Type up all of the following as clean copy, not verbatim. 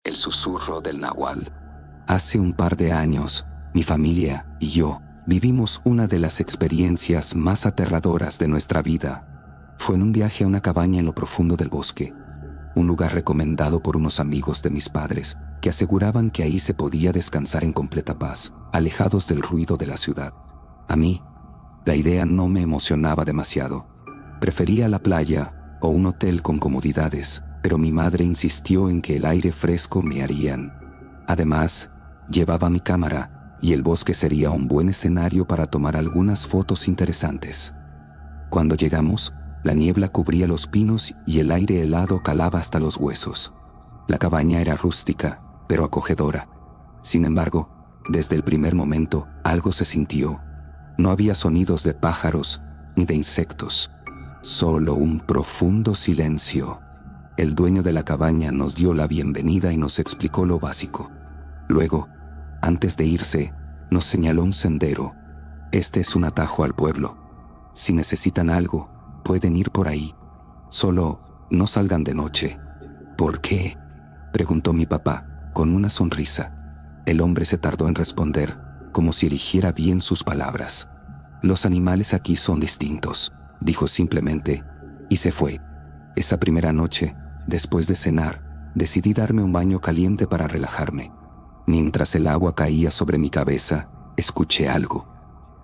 El susurro del nahual. Hace un par de años, mi familia y yo vivimos una de las experiencias más aterradoras de nuestra vida. Fue en un viaje a una cabaña en lo profundo del bosque, un lugar recomendado por unos amigos de mis padres que aseguraban que ahí se podía descansar en completa paz, alejados del ruido de la ciudad. A mí, la idea no me emocionaba demasiado. Prefería la playa o un hotel con comodidades, pero mi madre insistió en que el aire fresco me harían. Además, llevaba mi cámara y el bosque sería un buen escenario para tomar algunas fotos interesantes. Cuando llegamos, la niebla cubría los pinos y el aire helado calaba hasta los huesos. La cabaña era rústica, pero acogedora. Sin embargo, desde el primer momento, algo se sintió. No había sonidos de pájaros ni de insectos, solo un profundo silencio. El dueño de la cabaña nos dio la bienvenida y nos explicó lo básico. Luego, antes de irse, nos señaló un sendero. Este es un atajo al pueblo. Si necesitan algo, pueden ir por ahí. Solo no salgan de noche. ¿Por qué?, preguntó mi papá, con una sonrisa. El hombre se tardó en responder, como si eligiera bien sus palabras. Los animales aquí son distintos, dijo simplemente, y se fue. Esa primera noche, después de cenar, decidí darme un baño caliente para relajarme. Mientras el agua caía sobre mi cabeza, escuché algo.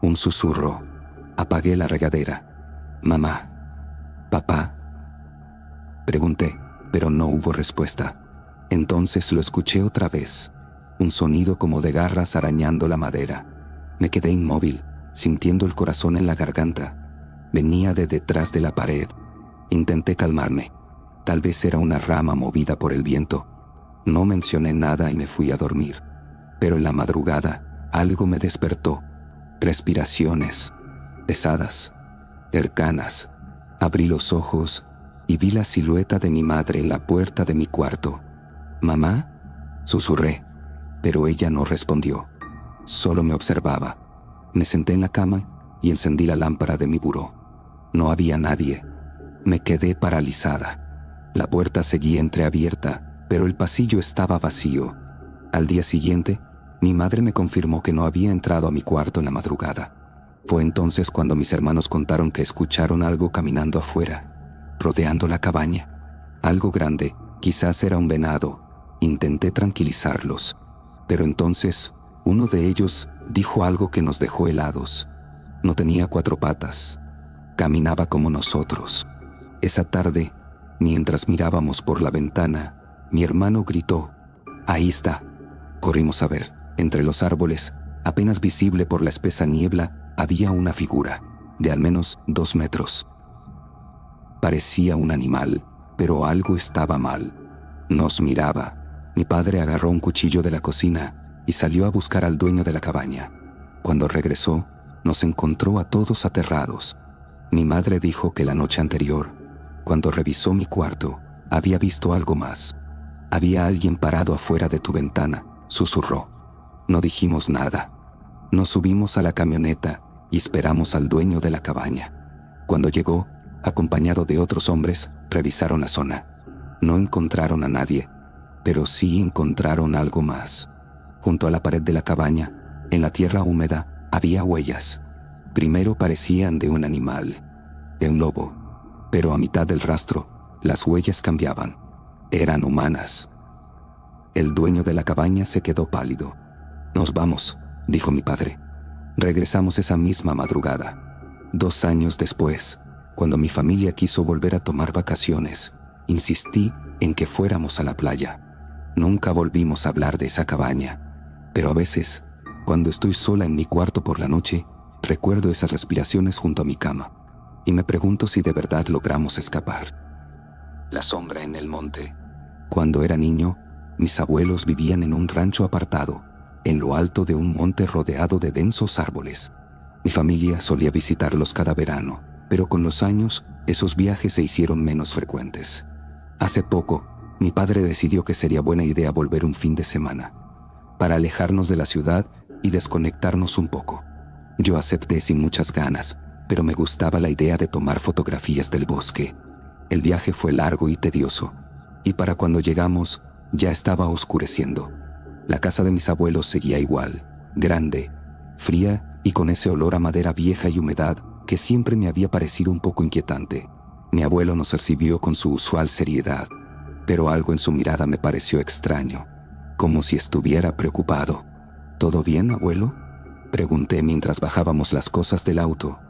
Un susurro. Apagué la regadera. «Mamá, papá», pregunté, pero no hubo respuesta. Entonces lo escuché otra vez. Un sonido como de garras arañando la madera. Me quedé inmóvil, sintiendo el corazón en la garganta. Venía de detrás de la pared. Intenté calmarme. Tal vez era una rama movida por el viento. No mencioné nada y me fui a dormir. Pero en la madrugada, algo me despertó. Respiraciones, pesadas, cercanas. Abrí los ojos y vi la silueta de mi madre en la puerta de mi cuarto. «¿Mamá?», susurré, pero ella no respondió. Solo me observaba. Me senté en la cama y encendí la lámpara de mi buró. No había nadie. Me quedé paralizada. La puerta seguía entreabierta, pero el pasillo estaba vacío. Al día siguiente, mi madre me confirmó que no había entrado a mi cuarto en la madrugada. Fue entonces cuando mis hermanos contaron que escucharon algo caminando afuera, rodeando la cabaña. Algo grande, quizás era un venado. Intenté tranquilizarlos, pero entonces uno de ellos dijo algo que nos dejó helados. No tenía 4 patas. Caminaba como nosotros. Esa tarde, mientras mirábamos por la ventana, mi hermano gritó: «Ahí está». Corrimos a ver. Entre los árboles, apenas visible por la espesa niebla, había una figura, de al menos 2 metros. Parecía un animal, pero algo estaba mal. Nos miraba. Mi padre agarró un cuchillo de la cocina y salió a buscar al dueño de la cabaña. Cuando regresó, nos encontró a todos aterrados. Mi madre dijo que la noche anterior, cuando revisó mi cuarto, había visto algo más. «Había alguien parado afuera de tu ventana», susurró. No dijimos nada. Nos subimos a la camioneta y esperamos al dueño de la cabaña. Cuando llegó, acompañado de otros hombres, revisaron la zona. No encontraron a nadie, pero sí encontraron algo más. Junto a la pared de la cabaña, en la tierra húmeda, había huellas. Primero parecían de un animal, de un lobo, pero a mitad del rastro, las huellas cambiaban. Eran humanas. El dueño de la cabaña se quedó pálido. «Nos vamos», dijo mi padre. Regresamos esa misma madrugada. 2 años después, cuando mi familia quiso volver a tomar vacaciones, insistí en que fuéramos a la playa. Nunca volvimos a hablar de esa cabaña, pero a veces, cuando estoy sola en mi cuarto por la noche, recuerdo esas respiraciones junto a mi cama y me pregunto si de verdad logramos escapar. La sombra en el monte. Cuando era niño, mis abuelos vivían en un rancho apartado, en lo alto de un monte rodeado de densos árboles. Mi familia solía visitarlos cada verano, pero con los años, esos viajes se hicieron menos frecuentes. Hace poco, mi padre decidió que sería buena idea volver un fin de semana, para alejarnos de la ciudad y desconectarnos un poco. Yo acepté sin muchas ganas, pero me gustaba la idea de tomar fotografías del bosque. El viaje fue largo y tedioso, y para cuando llegamos, Ya estaba oscureciendo. La casa de mis abuelos seguía igual, grande, fría y con ese olor a madera vieja y humedad que siempre me había parecido un poco inquietante. Mi abuelo nos recibió con su usual seriedad, pero algo en su mirada me pareció extraño, como si estuviera preocupado. ¿Todo bien, abuelo?, pregunté mientras bajábamos las cosas del auto.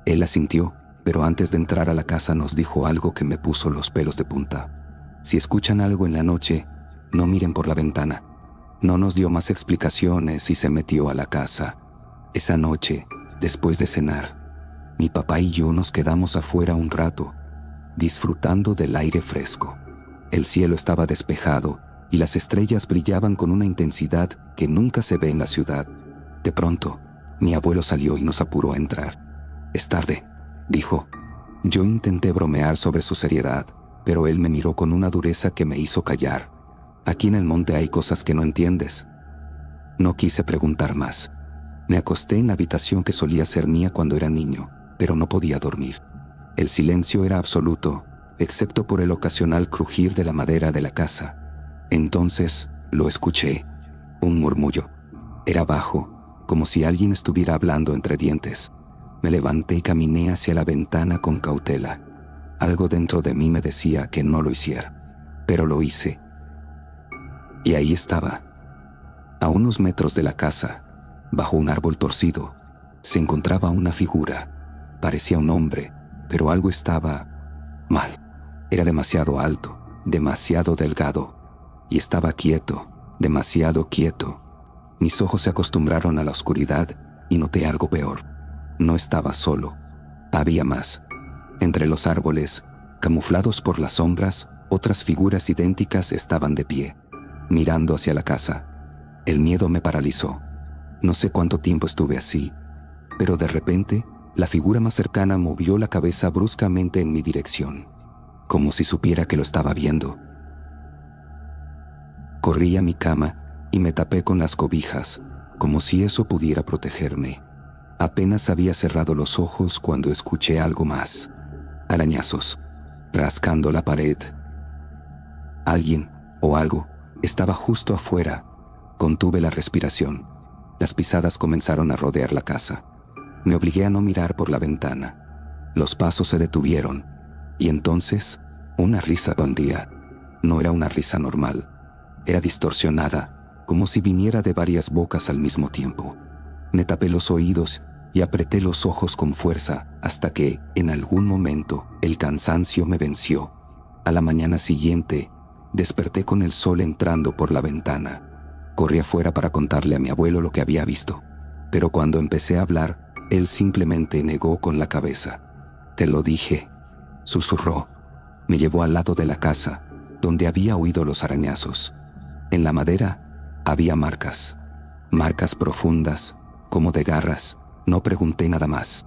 Él asintió, pero antes de entrar a la casa nos dijo algo que me puso los pelos de punta. Si escuchan algo en la noche, no miren por la ventana. No nos dio más explicaciones y se metió a la casa. Esa noche, después de cenar, mi papá y yo nos quedamos afuera un rato, disfrutando del aire fresco. El cielo estaba despejado y las estrellas brillaban con una intensidad que nunca se ve en la ciudad. De pronto, mi abuelo salió y nos apuró a entrar. «Es tarde», dijo. Yo intenté bromear sobre su seriedad, pero él me miró con una dureza que me hizo callar. «Aquí en el monte hay cosas que no entiendes». No quise preguntar más. Me acosté en la habitación que solía ser mía cuando era niño, pero no podía dormir. El silencio era absoluto, excepto por el ocasional crujir de la madera de la casa. Entonces lo escuché, un murmullo. Era bajo, como si alguien estuviera hablando entre dientes. Me levanté y caminé hacia la ventana con cautela. Algo dentro de mí me decía que no lo hiciera, pero lo hice. Y ahí estaba. A unos metros de la casa, bajo un árbol torcido, se encontraba una figura. Parecía un hombre, pero algo estaba mal. Era demasiado alto, demasiado delgado, y estaba quieto, demasiado quieto. Mis ojos se acostumbraron a la oscuridad y noté algo peor. No estaba solo. Había más. Entre los árboles, camuflados por las sombras, otras figuras idénticas estaban de pie, mirando hacia la casa. El miedo me paralizó. No sé cuánto tiempo estuve así, pero de repente, la figura más cercana movió la cabeza bruscamente en mi dirección, como si supiera que lo estaba viendo. Corrí a mi cama y me tapé con las cobijas, como si eso pudiera protegerme. Apenas había cerrado los ojos cuando escuché algo más. Arañazos, rascando la pared. Alguien o algo estaba justo afuera. Contuve la respiración. Las pisadas comenzaron a rodear la casa. Me obligué a no mirar por la ventana. Los pasos se detuvieron, y entonces una risa bandía. No era una risa normal. Era distorsionada, como si viniera de varias bocas al mismo tiempo. Me tapé los oídos y apreté los ojos con fuerza hasta que, en algún momento, el cansancio me venció. A la mañana siguiente, desperté con el sol entrando por la ventana. Corrí afuera para contarle a mi abuelo lo que había visto, pero cuando empecé a hablar, él simplemente negó con la cabeza. «Te lo dije», susurró. Me llevó al lado de la casa, donde había oído los arañazos. En la madera había marcas profundas, como de garras. No pregunté nada más.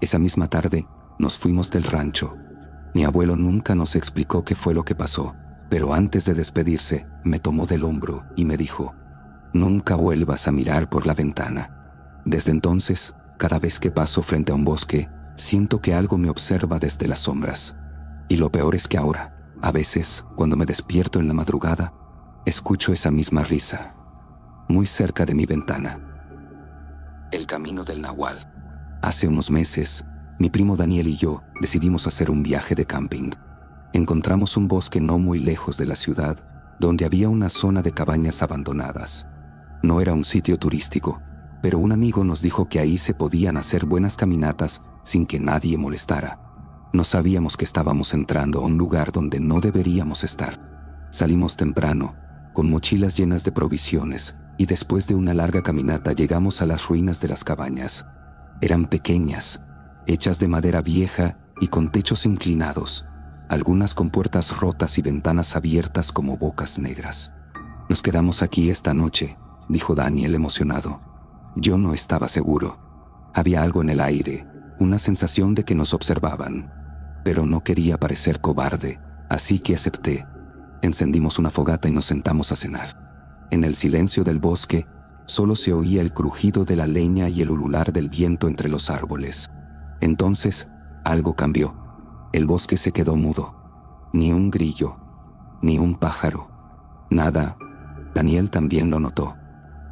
Esa misma tarde nos fuimos del rancho. Mi abuelo nunca nos explicó qué fue lo que pasó, pero antes de despedirse me tomó del hombro y me dijo: «Nunca vuelvas a mirar por la ventana». Desde entonces, cada vez que paso frente a un bosque, siento que algo me observa desde las sombras. Y lo peor es que ahora, a veces, cuando me despierto en la madrugada, escucho esa misma risa, muy cerca de mi ventana. El camino del Nahual. Hace unos meses, mi primo Daniel y yo decidimos hacer un viaje de camping. Encontramos un bosque no muy lejos de la ciudad, donde había una zona de cabañas abandonadas. No era un sitio turístico, pero un amigo nos dijo que ahí se podían hacer buenas caminatas sin que nadie molestara. No sabíamos que estábamos entrando a un lugar donde no deberíamos estar. Salimos temprano, con mochilas llenas de provisiones, y después de una larga caminata llegamos a las ruinas de las cabañas. Eran pequeñas, hechas de madera vieja y con techos inclinados, algunas con puertas rotas y ventanas abiertas como bocas negras. «Nos quedamos aquí esta noche», dijo Daniel emocionado. Yo no estaba seguro. Había algo en el aire, una sensación de que nos observaban, pero no quería parecer cobarde, así que acepté. Encendimos una fogata y nos sentamos a cenar. En el silencio del bosque, solo se oía el crujido de la leña y el ulular del viento entre los árboles. Entonces, algo cambió. El bosque se quedó mudo. Ni un grillo, ni un pájaro. Nada. Daniel también lo notó.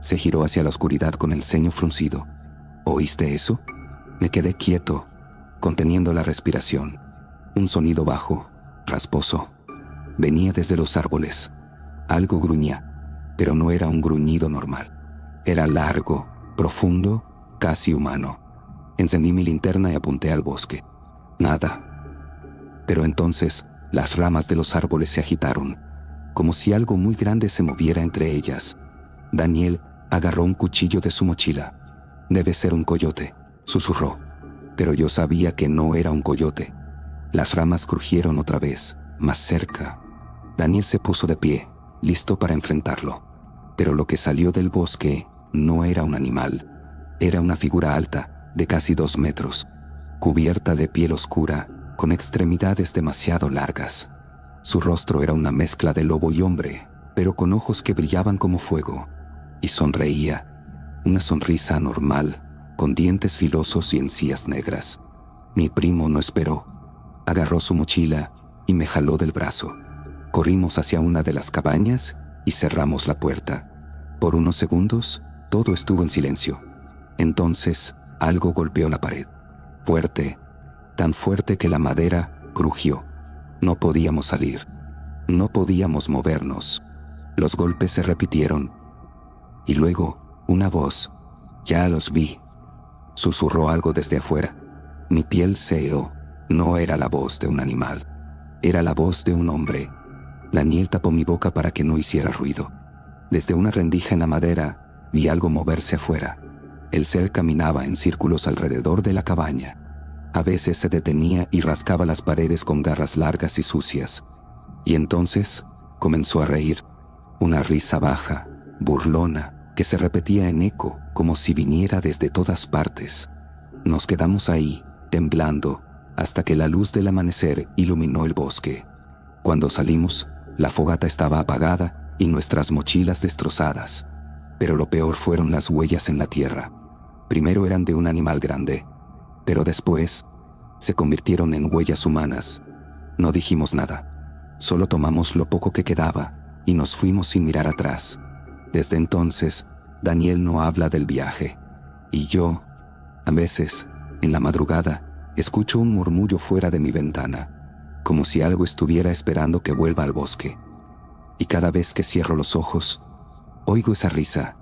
Se giró hacia la oscuridad con el ceño fruncido. ¿Oíste eso? Me quedé quieto, conteniendo la respiración. Un sonido bajo, rasposo. Venía desde los árboles. Algo gruñía, pero no era un gruñido normal. Era largo, profundo, casi humano. Encendí mi linterna y apunté al bosque. Nada. Pero entonces, las ramas de los árboles se agitaron, como si algo muy grande se moviera entre ellas. Daniel agarró un cuchillo de su mochila. «Debe ser un coyote», susurró. Pero yo sabía que no era un coyote. Las ramas crujieron otra vez, más cerca. Daniel se puso de pie, listo para enfrentarlo. Pero lo que salió del bosque no era un animal. Era una figura alta, de casi 2 metros, cubierta de piel oscura, con extremidades demasiado largas. Su rostro era una mezcla de lobo y hombre, pero con ojos que brillaban como fuego. Y sonreía, una sonrisa anormal, con dientes filosos y encías negras. Mi primo no esperó. Agarró su mochila y me jaló del brazo. Corrimos hacia una de las cabañas y cerramos la puerta. Por unos segundos, todo estuvo en silencio. Entonces, algo golpeó la pared. Fuerte, tan fuerte que la madera crujió. No podíamos salir. No podíamos movernos. Los golpes se repitieron. Y luego, una voz. «Ya los vi», susurró algo desde afuera. Mi piel se heló. No era la voz de un animal. Era la voz de un hombre. Daniel tapó mi boca para que no hiciera ruido. Desde una rendija en la madera, vi algo moverse afuera. El ser caminaba en círculos alrededor de la cabaña. A veces se detenía y rascaba las paredes con garras largas y sucias. Y entonces comenzó a reír. Una risa baja, burlona, que se repetía en eco, como si viniera desde todas partes. Nos quedamos ahí, temblando, hasta que la luz del amanecer iluminó el bosque. Cuando salimos, la fogata estaba apagada y nuestras mochilas destrozadas. Pero lo peor fueron las huellas en la tierra. Primero eran de un animal grande, pero después se convirtieron en huellas humanas. No dijimos nada. Solo tomamos lo poco que quedaba y nos fuimos sin mirar atrás. Desde entonces, Daniel no habla del viaje. Y yo, a veces, en la madrugada, escucho un murmullo fuera de mi ventana, como si algo estuviera esperando que vuelva al bosque. Y cada vez que cierro los ojos, oigo esa risa,